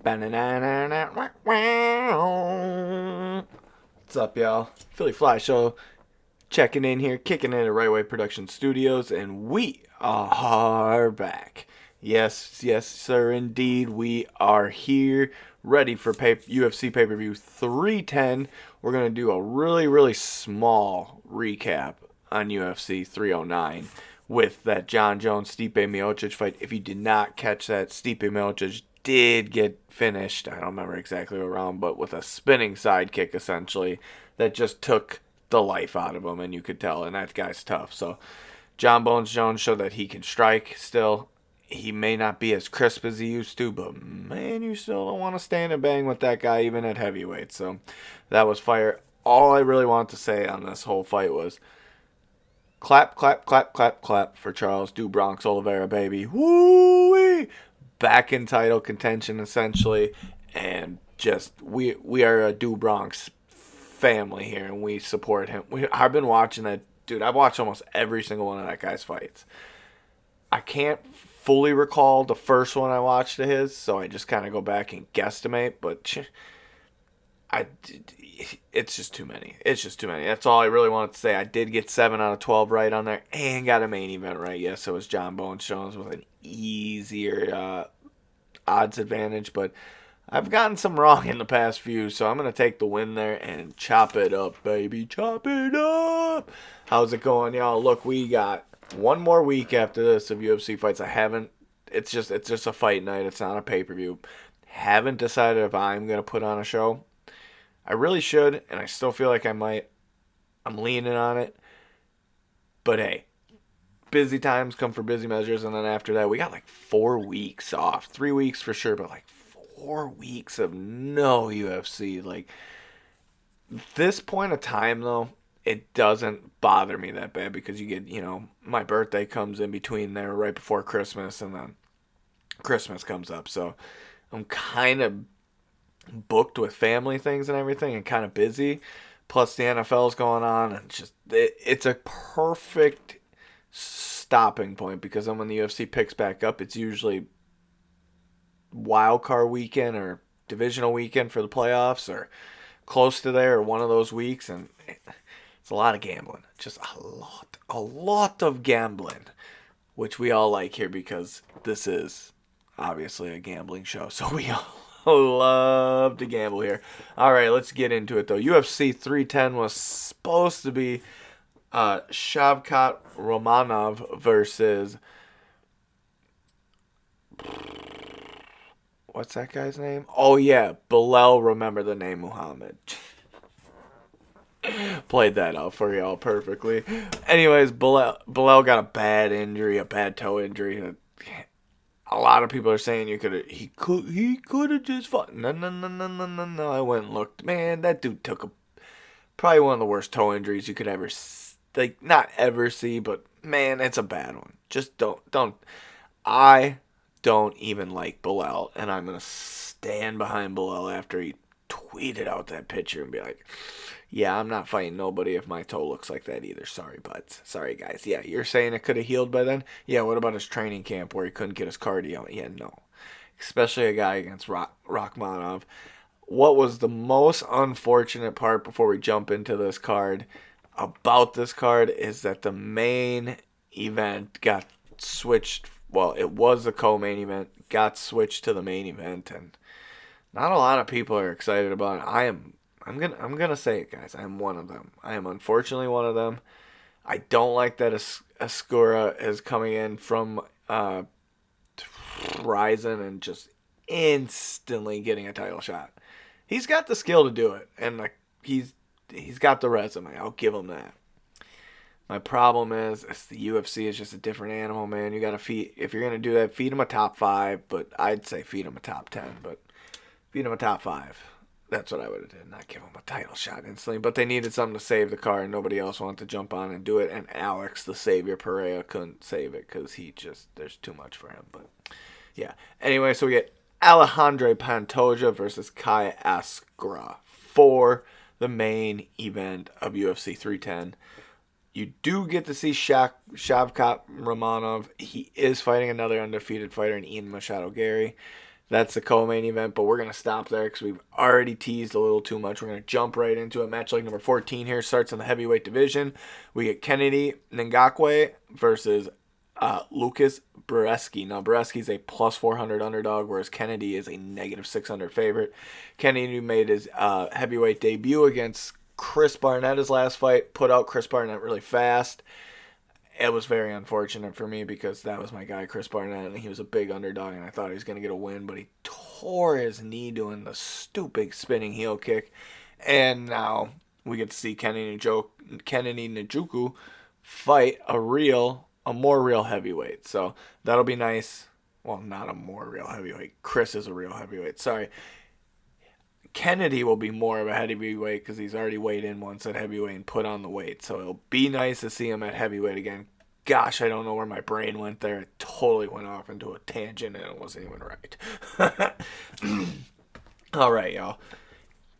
What's up, y'all? Philyfli Show checking in here, kicking in at Right Way Production Studios, and we are back. Yes, yes, sir, indeed. We are here, ready for UFC pay per view 310. We're going to do a really, really small recap on UFC 309 with that John Jones Stipe Miocic fight. If you did not catch that, Stipe Miocic did get finished. I don't remember exactly what round, but with a spinning sidekick essentially that just took the life out of him, and you could tell. And that guy's tough. So John Bones Jones showed that he can strike still. He may not be as crisp as he used to, but man, you still don't want to stand and bang with that guy even at heavyweight. So that was fire. All I really wanted to say on this whole fight was clap, clap, clap, clap, clap for Charles Do Bronx Oliveira, baby. Woo-wee! Back in title contention, essentially. And just, we are a Do Bronx family here, and we support him. I've been watching that. Dude, I've watched almost every single one of that guy's fights. I can't fully recall the first one I watched of his, so I just kind of go back and guesstimate, but I, it's just too many. It's just too many. That's all I really wanted to say. I did get 7 out of 12 right on there and got a main event right. Yes, it was John Bones Jones with an easier odds advantage, but I've gotten some wrong in the past few, so I'm going to take the win there and chop it up, baby. Chop it up. How's it going, y'all? Look, we got one more week after this of UFC fights. It's just a fight night. It's not a pay-per-view. Haven't decided if I'm going to put on a show. I really should, and I still feel like I might. I'm leaning on it. But hey, busy times come for busy measures, and then after that, we got like 4 weeks off. 3 weeks for sure, but like 4 weeks of no UFC. Like, this point of time, though, it doesn't bother me that bad because you get, my birthday comes in between there right before Christmas, and then Christmas comes up. So I'm kind of booked with family things and everything and kind of busy. Plus the NFL's going on, and it's a perfect stopping point because then when the UFC picks back up, it's usually wild card weekend or divisional weekend for the playoffs or close to there or one of those weeks, and it's a lot of gambling. Just a lot of gambling, which we all like here because this is obviously a gambling show, so we all love to gamble here. All right, let's get into it though. UFC 310 was supposed to be Shavkat Romanov versus what's that guy's name? Oh yeah, Bilal. Remember the name Muhammad. Played that out for y'all perfectly. Anyways, Bilal got a bad injury, a bad toe injury. A lot of people are saying he could have just fought. No. I went and looked. Man, that dude took probably one of the worst toe injuries you could ever not ever see, but man, it's a bad one. Just don't. I don't even like Bilal, and I'm gonna stand behind Bilal after he tweeted out that picture and be like, yeah, I'm not fighting nobody if my toe looks like that either. Sorry, buds. Sorry, guys. Yeah, you're saying it could have healed by then? Yeah, what about his training camp where he couldn't get his cardio? Yeah, no. Especially a guy against Rakhmonov. What was the most unfortunate part before we jump into this card about this card is that the main event got switched. Well, it was the co-main event, got switched to the main event, and not a lot of people are excited about it. I'm gonna say it, guys. I am one of them. I am unfortunately one of them. I don't like that Askura is coming in from Ryzen and just instantly getting a title shot. He's got the skill to do it, and like he's got the resume. I'll give him that. My problem is the UFC is just a different animal, man. You gotta feed if you're gonna do that, feed him a top 5, but I'd say feed him a top 10, but feed him a top 5. That's what I would have did, not give him a title shot instantly. But they needed something to save the card, and nobody else wanted to jump on and do it. And Alex, the Savior Pereira, couldn't save it because there's too much for him. But yeah. Anyway, so we get Alexandre Pantoja versus Kai Askura for the main event of UFC 310. You do get to see Shavkat Romanov. He is fighting another undefeated fighter in Ian Machado Gary. That's the co-main event, but we're going to stop there because we've already teased a little too much. We're going to jump right into it. Match like number 14 here starts in the heavyweight division. We get Kennedy Ngakwe versus Lucas Brzeski. Now, Brzeski's a plus 400 underdog, whereas Kennedy is a negative 600 favorite. Kennedy made his heavyweight debut against Chris Barnett his last fight, put out Chris Barnett really fast. It was very unfortunate for me because that was my guy, Chris Barnett, and he was a big underdog, and I thought he was going to get a win, but he tore his knee doing the stupid spinning heel kick. And now we get to see Kennedy Njoku fight a more real heavyweight. So that'll be nice. Well, not a more real heavyweight. Chris is a real heavyweight. Sorry. Kennedy will be more of a heavyweight because he's already weighed in once at heavyweight and put on the weight. So it'll be nice to see him at heavyweight again. Gosh, I don't know where my brain went there. It totally went off into a tangent and it wasn't even right. All right, y'all.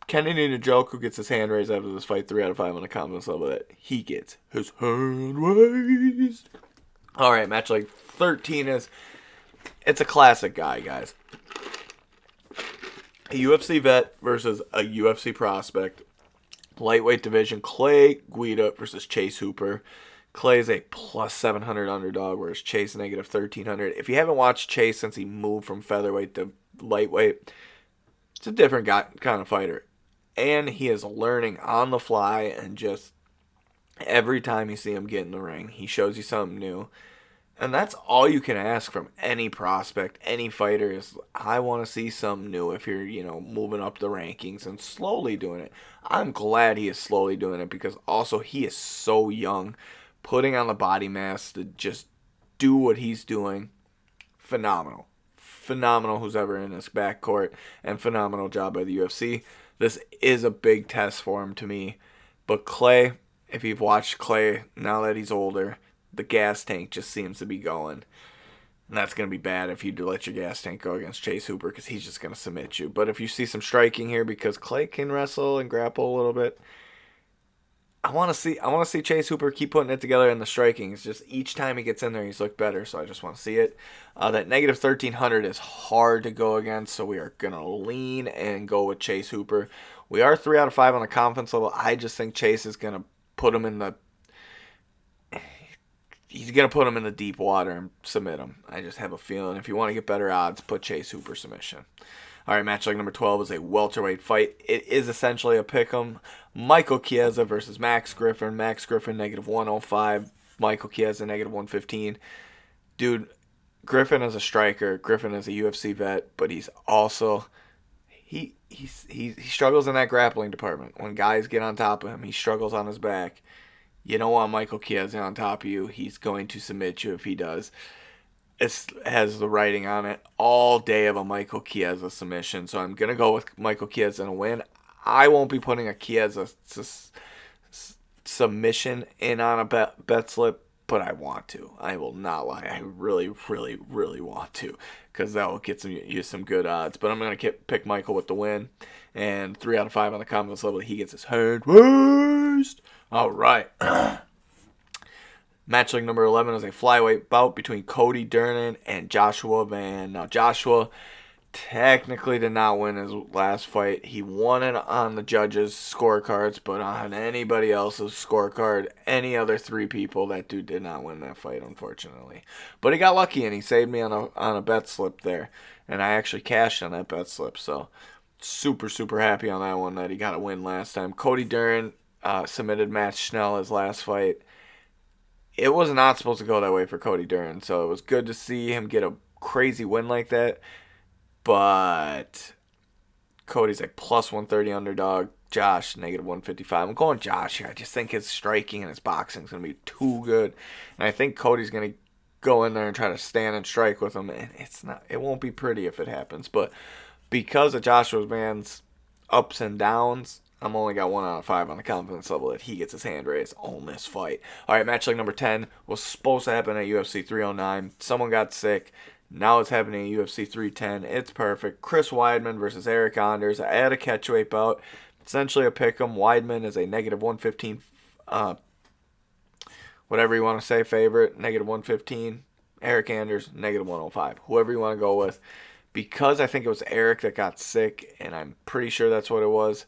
Kennedy Njoku gets his hand raised after this fight. 3 out of 5 on the confidence level that he gets his hand raised. All right, match like 13 it's a classic guy, guys. A UFC vet versus a UFC prospect. Lightweight division, Clay Guida versus Chase Hooper. Clay is a plus 700 underdog, whereas Chase negative 1,300. If you haven't watched Chase since he moved from featherweight to lightweight, it's a different kind of fighter. And he is learning on the fly, and just every time you see him get in the ring, he shows you something new. And that's all you can ask from any prospect, any fighter is, I want to see something new if you're, moving up the rankings and slowly doing it. I'm glad he is slowly doing it because also he is so young. Putting on the body mass to just do what he's doing, phenomenal. Phenomenal who's ever in his backcourt, and phenomenal job by the UFC. This is a big test for him to me. But Clay, if you've watched Clay now that he's older, the gas tank just seems to be going. And that's going to be bad if you do let your gas tank go against Chase Hooper because he's just going to submit you. But if you see some striking here because Clay can wrestle and grapple a little bit, I want to see Chase Hooper keep putting it together in the striking. It's just each time he gets in there, he's looked better. So I just want to see it. That negative 1,300 is hard to go against, so we are going to lean and go with Chase Hooper. We are 3 out of 5 on the confidence level. I just think Chase is going to put him in the... He's going to put him in the deep water and submit him. I just have a feeling. If you want to get better odds, put Chase Hooper submission. All right, match like number 12 is a welterweight fight. It is essentially a pick'em. Michael Chiesa versus Max Griffin. Max Griffin, negative 105. Michael Chiesa, negative 115. Dude, Griffin is a striker. Griffin is a UFC vet, but he's also... He struggles in that grappling department. When guys get on top of him, he struggles on his back. You don't want Michael Chiesa on top of you. He's going to submit you if he does. It has the writing on it all day of a Michael Chiesa submission. So I'm going to go with Michael Chiesa in a win. I won't be putting a Chiesa submission in on a bet slip, but I want to. I will not lie. I really, really, really want to because that will get you some good odds. But I'm going to pick Michael with the win. And 3 out of 5 on the confidence level. He gets his hand raised. All right. Match like number 11 is a flyweight bout between Cody Durden and Joshua Van. Now, Joshua technically did not win his last fight. He won it on the judges' scorecards, but on anybody else's scorecard, any other 3 people, that dude did not win that fight, unfortunately. But he got lucky, and he saved me on a bet slip there. And I actually cashed on that bet slip, so super, super happy on that one that he got a win last time. Cody Durden submitted Matt Schnell his last fight. It was not supposed to go that way for Cody Durden, so it was good to see him get a crazy win like that. But Cody's a plus 130 underdog. Josh, negative 155. I'm going Josh here. I just think his striking and his boxing is going to be too good. And I think Cody's going to go in there and try to stand and strike with him. And it won't be pretty if it happens. But because of Joshua Van's ups and downs, I'm only got 1 out of 5 on the confidence level that he gets his hand raised on this fight. All right, match like number 10 was supposed to happen at UFC 309. Someone got sick. Now it's happening at UFC 310. It's perfect. Chris Weidman versus Eric Anders at a catchweight bout. Essentially a pick'em. Weidman is a negative 115, whatever you want to say, favorite. Negative 115. Eric Anders, negative 105. Whoever you want to go with. because I think it was Eric that got sick, and I'm pretty sure that's what it was.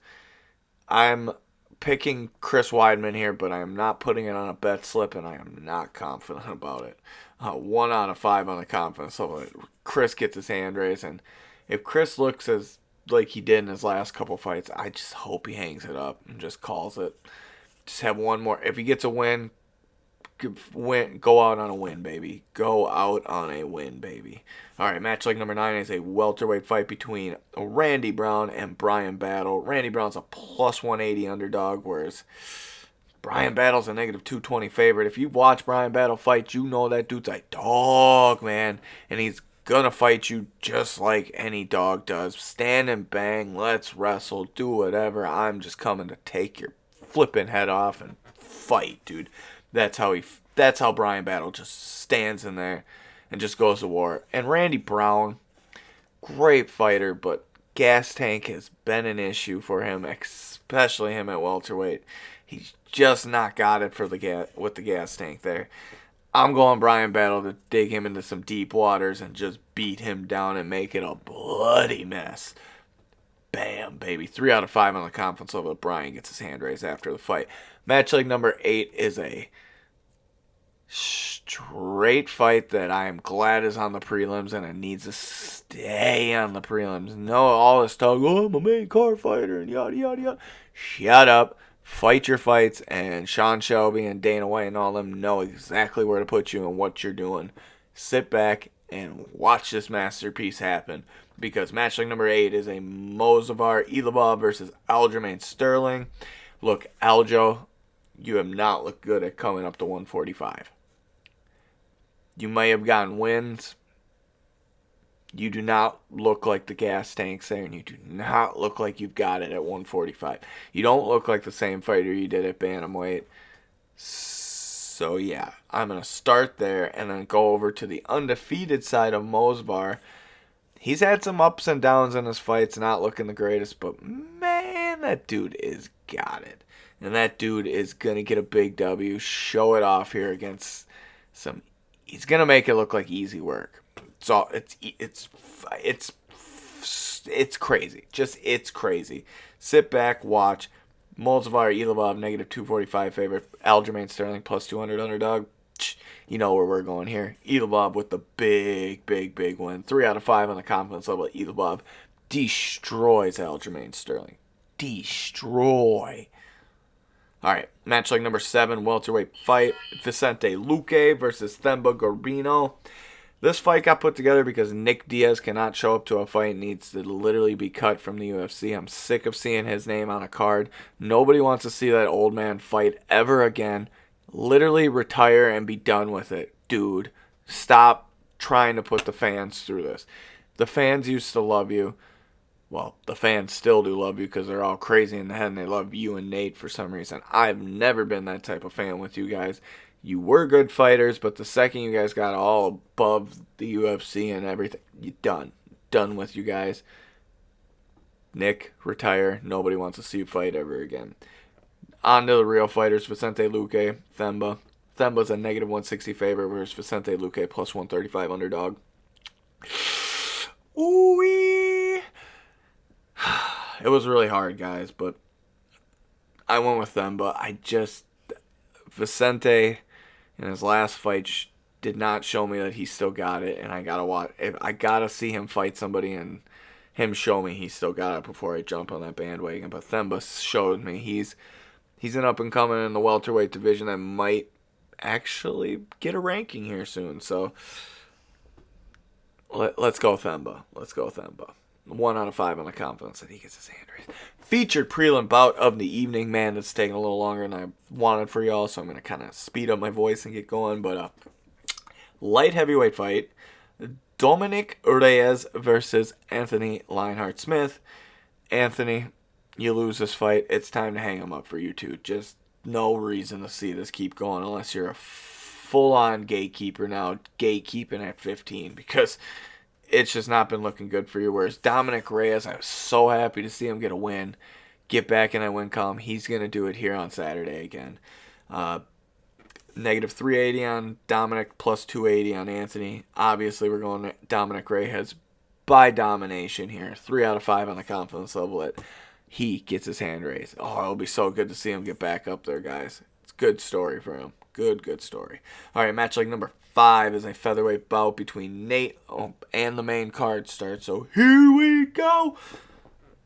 I'm picking Chris Weidman here, but I am not putting it on a bet slip, and I am not confident about it. 1 out of 5 on the confidence level. Chris gets his hand raised, and if Chris looks as like he did in his last couple fights, I just hope he hangs it up and just calls it. Just have one more. If he gets a win, go out on a win, baby. Go out on a win, baby. All right, match like number 9 is a welterweight fight between Randy Brown and Brian Battle. Randy Brown's a plus 180 underdog, whereas Brian Battle's a negative 220 favorite. If you watch Brian Battle fight, you know that dude's a dog, man. And he's going to fight you just like any dog does. Stand and bang, let's wrestle, do whatever. I'm just coming to take your flipping head off and fight, dude. That's how Brian Battle just stands in there and just goes to war. And Randy Brown, great fighter, but gas tank has been an issue for him, especially him at welterweight. He's just not got it with the gas tank there. I'm going Brian Battle to dig him into some deep waters and just beat him down and make it a bloody mess. Bam, baby. 3 out of 5 on the confidence level. Brian gets his hand raised after the fight. Match like number 8 is a straight fight that I am glad is on the prelims, and it needs to stay on the prelims. No, all this talk, oh, I'm a main card fighter, and yada, yada, yada. Shut up. Fight your fights, and Sean Shelby and Dana White and all them know exactly where to put you and what you're doing. Sit back and watch this masterpiece happen, because match like number 8 is a Movsar Evloev versus Aljamain Sterling. Look, Aljo, you have not looked good at coming up to 145. You may have gotten wins. You do not look like the gas tanks there, and you do not look like you've got it at 145. You don't look like the same fighter you did at bantamweight. So, yeah, I'm going to start there and then go over to the undefeated side of Movsar. He's had some ups and downs in his fights, not looking the greatest, but, man, that dude is got it. And that dude is going to get a big W, show it off here against some. He's going to make it look like easy work. So it's crazy. Just it's crazy. Sit back, watch. Movsar Evloev negative 245 favorite. Aljamain Sterling plus 200 underdog. You know where we're going here. Evloev with the big win. 3 out of 5 on the confidence level. Evloev destroys Aljamain Sterling. Destroy. All right, match like number 7, welterweight fight. Vicente Luque versus Themba Gorbino. This fight got put together because Nick Diaz cannot show up to a fight and needs to literally be cut from the UFC. I'm sick of seeing his name on a card. Nobody wants to see that old man fight ever again. Literally retire and be done with it. Dude, stop trying to put the fans through this. The fans used to love you. Well, the fans still do love you because they're all crazy in the head and they love you and Nate for some reason. I've never been that type of fan with you guys. You were good fighters, but the second you guys got all above the UFC and everything, you're done. Done with you guys. Nick, retire. Nobody wants to see you fight ever again. On to the real fighters. Vicente Luque, Themba. Themba's a negative 160 favorite, whereas Vicente Luque plus 135 underdog. Ooh-wee. It was really hard, guys, but I went with Themba. Vicente in his last fight did not show me that he still got it, and I gotta see him fight somebody and him show me he still got it before I jump on that bandwagon. But Themba showed me he's an up and coming in the welterweight division that might actually get a ranking here soon. So let's go Themba. 1 out of 5 on the confidence that he gets his hand raised. Featured prelim bout of the evening. Man, it's taking a little longer than I wanted for y'all, so I'm going to kind of speed up my voice and get going. But light heavyweight fight. Dominic Reyes versus Anthony Lionheart-Smith. Anthony, you lose this fight. It's time to hang him up for you two. Just no reason to see this keep going unless you're a full-on gatekeeper now. Gatekeeping at 15 because it's just not been looking good for you. Whereas Dominic Reyes, I was so happy to see him get a win. Get back in that win column. He's going to do it here on Saturday again. Negative 380 on Dominic, plus 280 on Anthony. Obviously, we're going Dominic Reyes by domination here. 3 out of 5 on the confidence level at he gets his hand raised. Oh, it'll be so good to see him get back up there, guys. It's a good story for him. Good story. All right, match like number 5 is a featherweight bout between Nate and the main card starts. So here we go.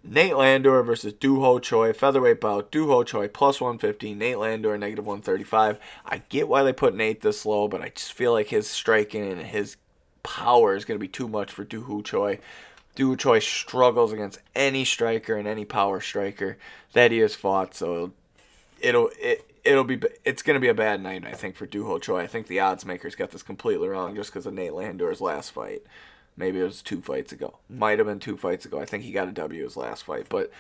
Nate Landor versus Doo Ho Choi, featherweight bout. Doo Ho Choi plus 150, Nate Landor negative 135. I get why they put Nate this low, but I just feel like his striking and his power is going to be too much for Doo Ho Choi. Doo Ho Choi struggles against any striker and any power striker that he has fought, so it's going to be a bad night, I think, for Doo Ho Choi. I think the odds makers got this completely wrong just because of Nate Landor's last fight. Maybe it was 2 fights ago. Might have been 2 fights ago. I think he got a W his last fight. But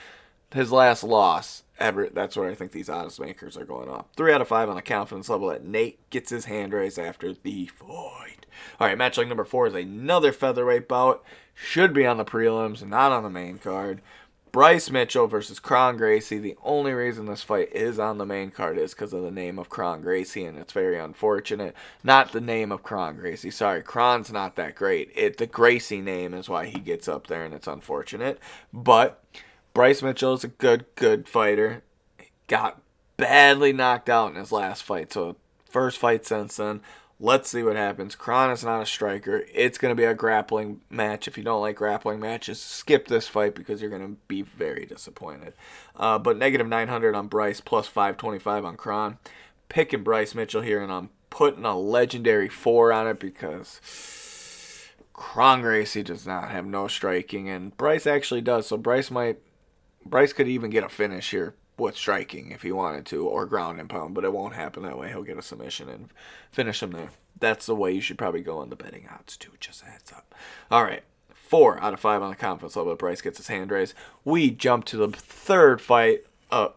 his last loss ever, that's where I think these odds makers are going off. 3 out of 5 on the confidence level that Nate gets his hand raised after the fight. All right, match like number 4 is another featherweight bout. Should be on the prelims, not on the main card. Bryce Mitchell versus Kron Gracie. The only reason this fight is on the main card is because of the name of Kron Gracie, and it's very unfortunate. Not the name of Kron Gracie. Sorry, Kron's not that great. The Gracie name is why he gets up there, and it's unfortunate. But Bryce Mitchell is a good fighter. Got badly knocked out in his last fight, so first fight since then. Let's see what happens. Kron is not a striker. It's going to be a grappling match. If you don't like grappling matches, skip this fight because you're going to be very disappointed. But negative 900 on Bryce, plus 525 on Kron. Picking Bryce Mitchell here, and I'm putting a legendary 4 on it because Kron Gracie does not have no striking, and Bryce actually does. So Bryce could even get a finish here with striking if he wanted to, or ground and pound, but it won't happen that way. He'll get a submission and finish him there. That's the way you should probably go on the betting odds too, just a heads up. All right, 4 out of 5 on the confidence level. Bryce gets his hand raised. We jump to the third fight. The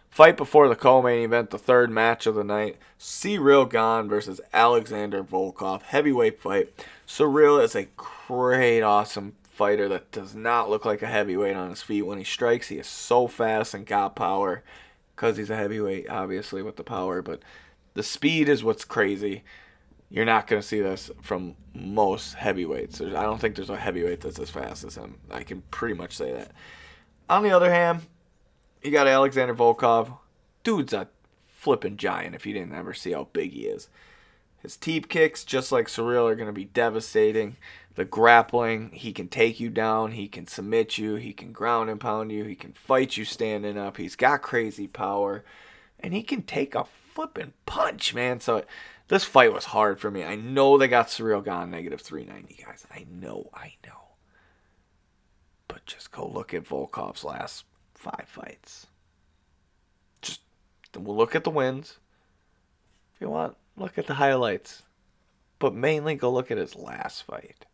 fight before the co-main event, the third match of the night. Ciryl Gane versus Alexander Volkov, heavyweight fight. Ciryl is a great, awesome fighter that does not look like a heavyweight on his feet. When he strikes, he is so fast and got power because he's a heavyweight, obviously, with the power. But the speed is what's crazy. You're not going to see this from most heavyweights. I don't think there's a heavyweight that's as fast as him. I can pretty much say that. On the other hand, you got Alexander Volkov. Dude's a flipping giant if you didn't ever see how big he is. His teep kicks, just like Ciryl, are going to be devastating. The grappling, he can take you down. He can submit you. He can ground and pound you. He can fight you standing up. He's got crazy power. And he can take a flipping punch, man. So this fight was hard for me. I know they got Ciryl Gane negative 390, guys. I know. But just go look at Volkov's last 5 fights. Just we'll look at the wins. If you want, look at the highlights. But mainly go look at his last fight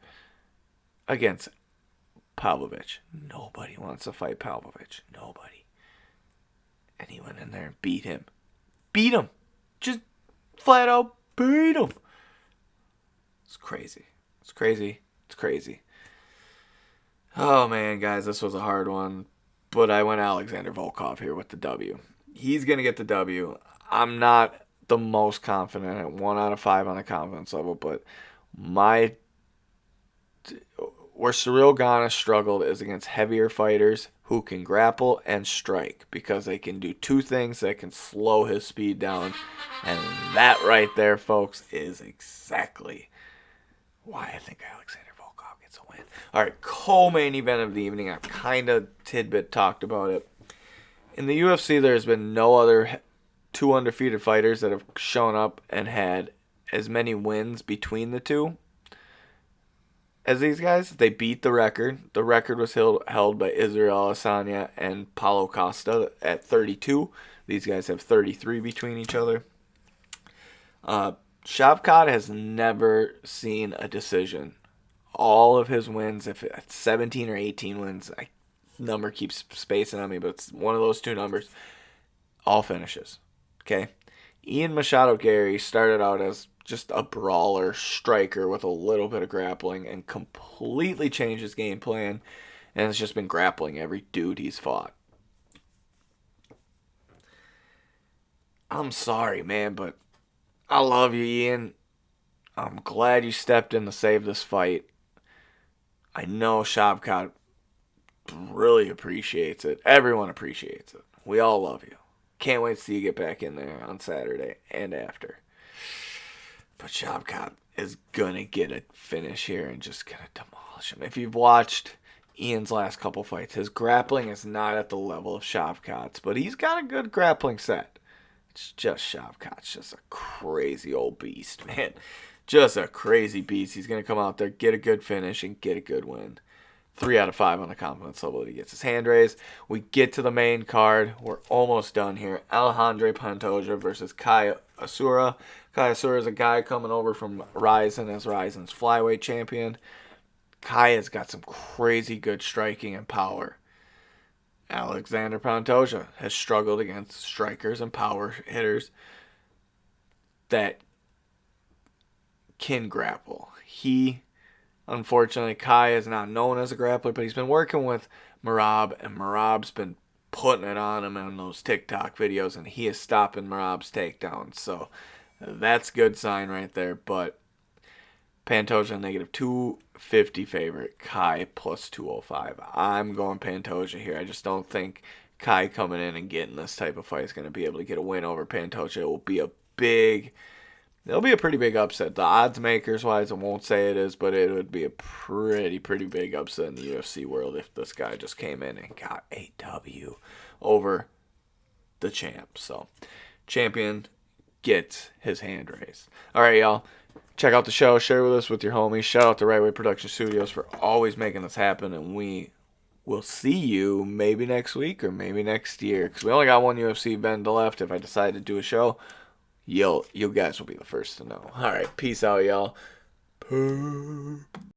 against Pavlovich. Nobody wants to fight Pavlovich. Nobody. And he went in there and beat him. Beat him. Just flat out beat him. It's crazy. Oh, man, guys, this was a hard one. But I went Alexander Volkov here with the W. He's going to get the W. I'm not the most confident at 1 out of 5 on the confidence level, but where Ciryl Gane has struggled is against heavier fighters who can grapple and strike, because they can do 2 things that can slow his speed down, and that right there, folks, is exactly why I think Alexander Volkov gets a win. All right, co-main event of the evening. I've kind of tidbit talked about it. In the UFC, there's been no other 2 undefeated fighters that have shown up and had as many wins between the 2 as these guys. They beat the record. The record was held by Israel Adesanya and Paulo Costa at 32. These guys have 33 between each other. Shavkat has never seen a decision. All of his wins, if it's 17 or 18 wins, number keeps spacing on me, but it's one of those 2 numbers, all finishes. Okay, Ian Machado Gary started out as just a brawler striker with a little bit of grappling and completely changed his game plan, and it's just been grappling every dude he's fought. I'm sorry, man, but I love you, Ian. I'm glad you stepped in to save this fight. I know Shavkat really appreciates it. Everyone appreciates it. We all love you. Can't wait to see you get back in there on Saturday and after. But Shavkat is going to get a finish here and just going to demolish him. If you've watched Ian's last couple fights, his grappling is not at the level of Shavkat's, but he's got a good grappling set. It's just Shavkat's just a crazy old beast, man. Just a crazy beast. He's going to come out there, get a good finish, and get a good win. 3 out of 5 on the confidence level. He gets his hand raised. We get to the main card. We're almost done here. Alexandre Pantoja versus Kai Askura. Kai Askura is a guy coming over from Rizin as Rizin's flyweight champion. Kai has got some crazy good striking and power. Alexandre Pantoja has struggled against strikers and power hitters that can grapple. Unfortunately, Kai is not known as a grappler, but he's been working with Merab, and Merab's been putting it on him in those TikTok videos, and he is stopping Merab's takedowns. So that's a good sign right there. But Pantoja negative 250 favorite, Kai plus 205. I'm going Pantoja here. I just don't think Kai coming in and getting this type of fight is going to be able to get a win over Pantoja. It will be it'll be a pretty big upset. The odds makers wise, I won't say it is, but it would be a pretty big upset in the UFC world if this guy just came in and got a W over the champ. So, champion gets his hand raised. All right, y'all. Check out the show. Share with us with your homies. Shout out to Right Way Production Studios for always making this happen, and we will see you maybe next week or maybe next year, because we only got one UFC event left. If I decide to do a show, you guys will be the first to know. All right, peace out, y'all.